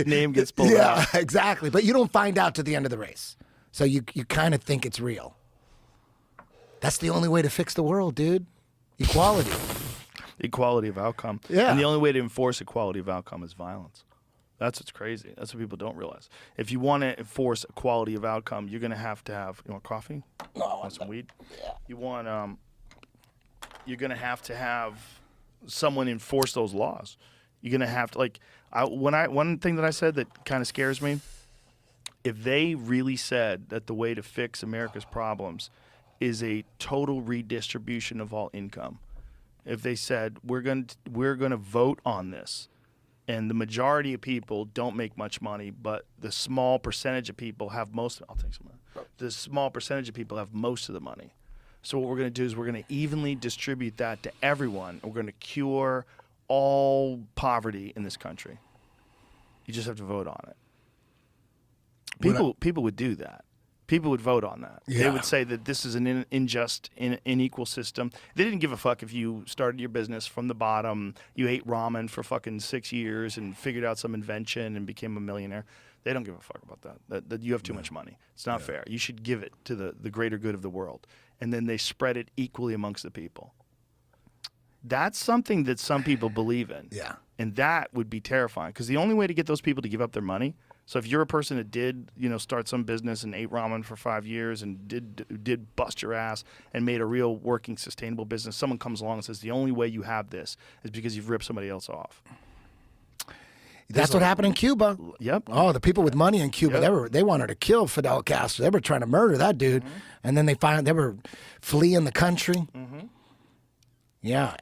name gets pulled out. Yeah, exactly. But you don't find out to the end of the race. So you kind of think it's real. That's the only way to fix the world, dude. Equality. Equality of outcome. Yeah. And the only way to enforce equality of outcome is violence. That's what's crazy. That's what people don't realize. If you want to enforce equality of outcome, you're going to have, you want coffee? No, I want some weed? Yeah. You want, you're going to have someone enforce those laws. You're going to have to, like, one thing that I said that kind of scares me, if they really said that the way to fix America's problems is a total redistribution of all income, if they said we're going to vote on this, and the majority of people don't make much money, but the small percentage of people have most. I'll take some. The small percentage of people have most of the money. So what we're going to do is we're going to evenly distribute that to everyone. We're going to cure all poverty in this country. You just have to vote on it. People would do that. People would vote on that. Yeah. They would say that this is an unjust, unequal system. They didn't give a fuck if you started your business from the bottom, you ate ramen for fucking 6 years and figured out some invention and became a millionaire. They don't give a fuck about that. That you have too much money. It's not fair. You should give it to the greater good of the world. And then they spread it equally amongst the people. That's something that some people believe in. Yeah. And that would be terrifying, because the only way to get those people to give up their money. So if you're a person that did, start some business and ate ramen for 5 years and did bust your ass and made a real working, sustainable business, someone comes along and says the only way you have this is because you've ripped somebody else off. That's what happened in Cuba. Yep. Oh, the people with money in Cuba, they wanted to kill Fidel Castro. They were trying to murder that dude. Mm-hmm. And then they were fleeing the country. Mm-hmm. Yeah,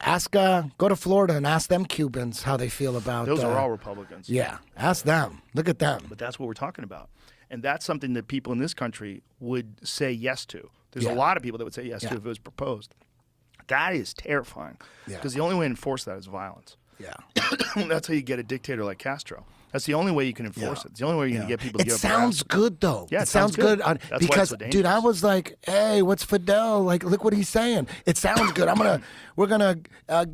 go to Florida and ask them Cubans how they feel about. Those are all Republicans. Yeah, ask them. Look at them. But that's what we're talking about, and that's something that people in this country would say yes to. There's a lot of people that would say yes to if it was proposed. That is terrifying, because the only way to enforce that is violence. Yeah, that's how you get a dictator like Castro. That's the only way you can enforce it. It's the only way you're going to get people to give up. It sounds good, though. Yeah, it sounds good. Because, dude, I was like, hey, what's Fidel? Like, look what he's saying. It sounds good. We're going to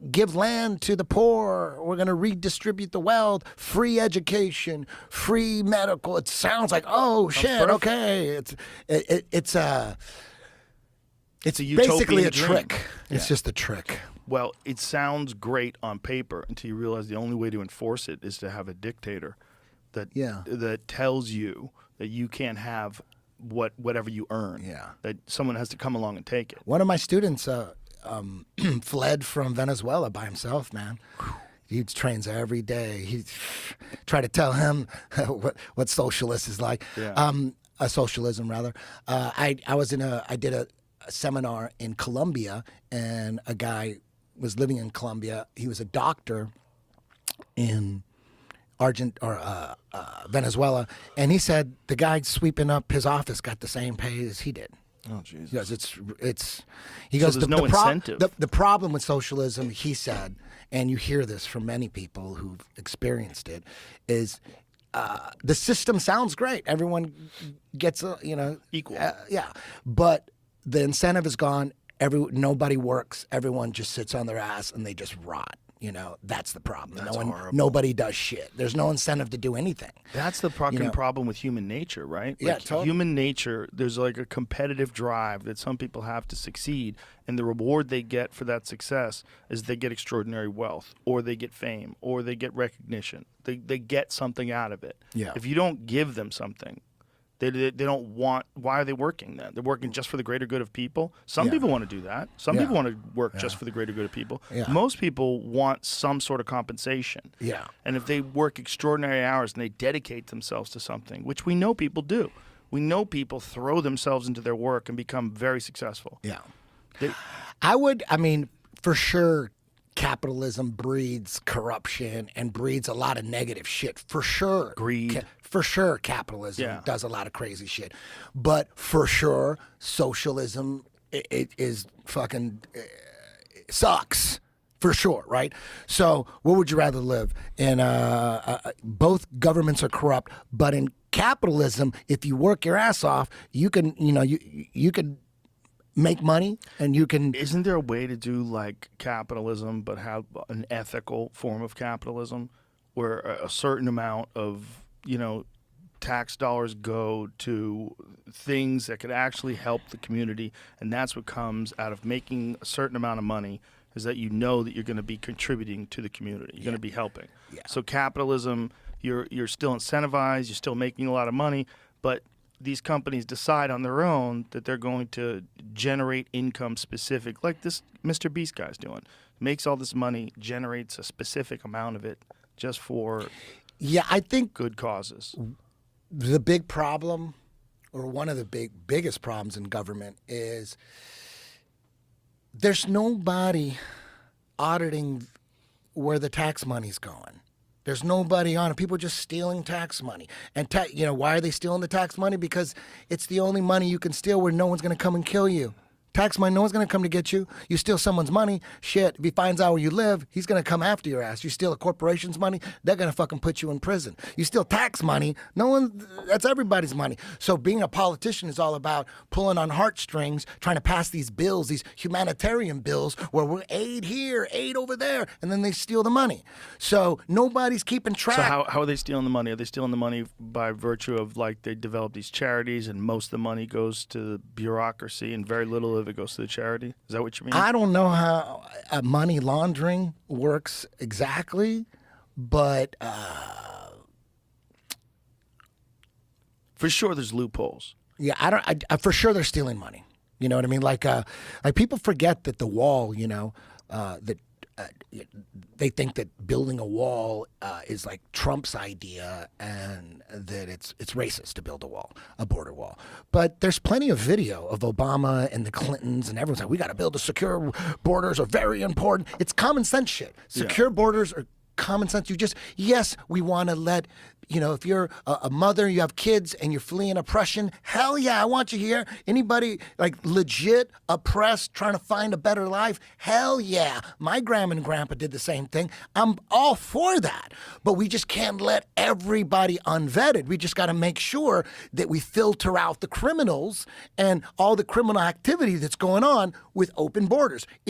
give land to the poor. We're going to redistribute the wealth, free education, free medical. It sounds like, oh, shit, perfect. Okay. It's a utopian basically a dream. trick. It's just a trick. Well, it sounds great on paper until you realize the only way to enforce it is to have a dictator that tells you that you can't have whatever you earn. Yeah. That someone has to come along and take it. One of my students fled from Venezuela by himself, man. He trains every day. He tried to tell him what socialist is like. Yeah. Socialism, rather. I did a seminar in Colombia, and a guy was living in Colombia. He was a doctor in Venezuela, and he said the guy sweeping up his office got the same pay as he did. Oh, Jesus. He goes, He goes, there's no incentive. The problem with socialism, he said, and you hear this from many people who've experienced it, is the system sounds great. Everyone gets equal. But the incentive is gone. Nobody works. Everyone just sits on their ass and they just rot. That's the problem. Nobody does shit. There's no incentive to do anything. That's the fucking problem with human nature, right? Yeah, totally. Human nature, there's like a competitive drive that some people have to succeed, and the reward they get for that success is they get extraordinary wealth, or they get fame, or they get recognition. They get something out of it. Yeah. If you don't give them something, they don't want. Why are they working then? They're working just for the greater good of people. Some people want to do that. Some people want to work just for the greater good of people. Yeah. Most people want some sort of compensation. Yeah. And if they work extraordinary hours and they dedicate themselves to something, which we know people do, we know people throw themselves into their work and become very successful. Yeah. For sure, capitalism breeds corruption and breeds a lot of negative shit. For sure. Greed. For sure, capitalism does a lot of crazy shit. But for sure, socialism it is fucking sucks. For sure, right? So what would you rather live in? Both governments are corrupt, but in capitalism, if you work your ass off, you can, you can make money, and you can. Isn't there a way to do like capitalism, but have an ethical form of capitalism, where a certain amount of, tax dollars go to things that could actually help the community, and that's what comes out of making a certain amount of money, is that you know that you're going to be contributing to the community. You're going to be helping. Yeah. So capitalism, you're still incentivized, you're still making a lot of money, but these companies decide on their own that they're going to generate income specific, like this Mr. Beast guy's doing. Makes all this money, generates a specific amount of it just for I think good causes. the big problem, or one of the biggest problems in government, is there's nobody auditing where the tax money's going. There's nobody on it. People are just stealing tax money. And why are they stealing the tax money? Because it's the only money you can steal where no one's going to come and kill you. Tax money, no one's going to come to get you. You steal someone's money, shit, if he finds out where you live, he's going to come after your ass. You steal a corporation's money, they're going to fucking put you in prison. You steal tax money, that's everybody's money. So being a politician is all about pulling on heartstrings, trying to pass these bills, these humanitarian bills, where we're aid here, aid over there, and then they steal the money. So nobody's keeping track. So how are they stealing the money? Are they stealing the money by virtue of, like, they develop these charities and most of the money goes to the bureaucracy and very little of it goes to the charity? Is that what you mean? I don't know how money laundering works exactly, but for sure there's loopholes. Yeah, I for sure they're stealing money. You know what I mean? Like people forget that the wall, that they think that building a wall is like Trump's idea, and that it's racist to build a border wall. But there's plenty of video of Obama and the Clintons, and everyone's like, we got to build a secure borders are very important. It's common sense shit. Secure borders are common sense. Yes, we want to let, if you're a mother, you have kids, and you're fleeing oppression, hell yeah, I want you here. Anybody like legit oppressed, trying to find a better life, hell yeah. My grandma and grandpa did the same thing. I'm all for that. But we just can't let everybody unvetted. We just got to make sure that we filter out the criminals and all the criminal activity that's going on with open borders.